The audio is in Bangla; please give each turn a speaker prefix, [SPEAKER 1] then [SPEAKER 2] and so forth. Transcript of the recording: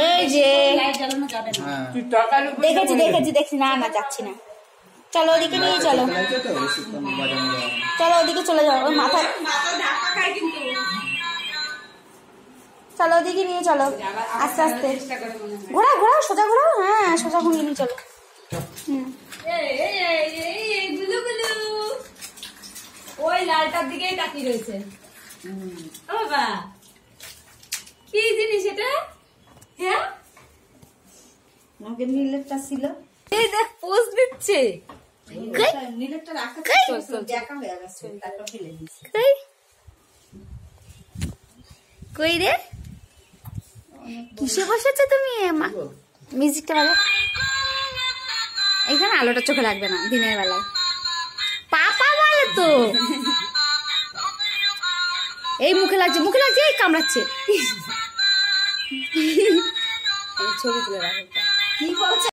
[SPEAKER 1] এই যে দেখেছি না যাচ্ছি না। চলো ওদিকে নিয়ে চলো, চলো ওদিকে চলে যাও। ওই মাথা চলো ওদিকে নিয়ে চলো, আস্তে আস্তে ঘোরা ঘোরা, সোজা ঘোরা। হ্যাঁ সোজা ঘুরিয়ে নিয়ে চলো।
[SPEAKER 2] ওই লালটার দিকেই তাকিয়ে রয়েছে। বাবা কি জিনিস এটা? হ্যাঁ
[SPEAKER 3] আমাকে নীলেরটা ছিল,
[SPEAKER 2] এই দেখ পোজ দিচ্ছে।
[SPEAKER 3] নীলেরটা রাখা দেখা হয়ে গেছে, তারপর ফেলে দিয়েছি।
[SPEAKER 1] কই রে কিসে বসেছো তুমি? মিউজিকটা বাজা। এখানে আলোটা চোখে লাগবে না দিনের বেলায়। পাপা বলে তো এই মুখে লাগছে, মুখে লাগছে, এই কামড়াচ্ছে। ছবি তুলে রাখো।
[SPEAKER 3] কি বলছে?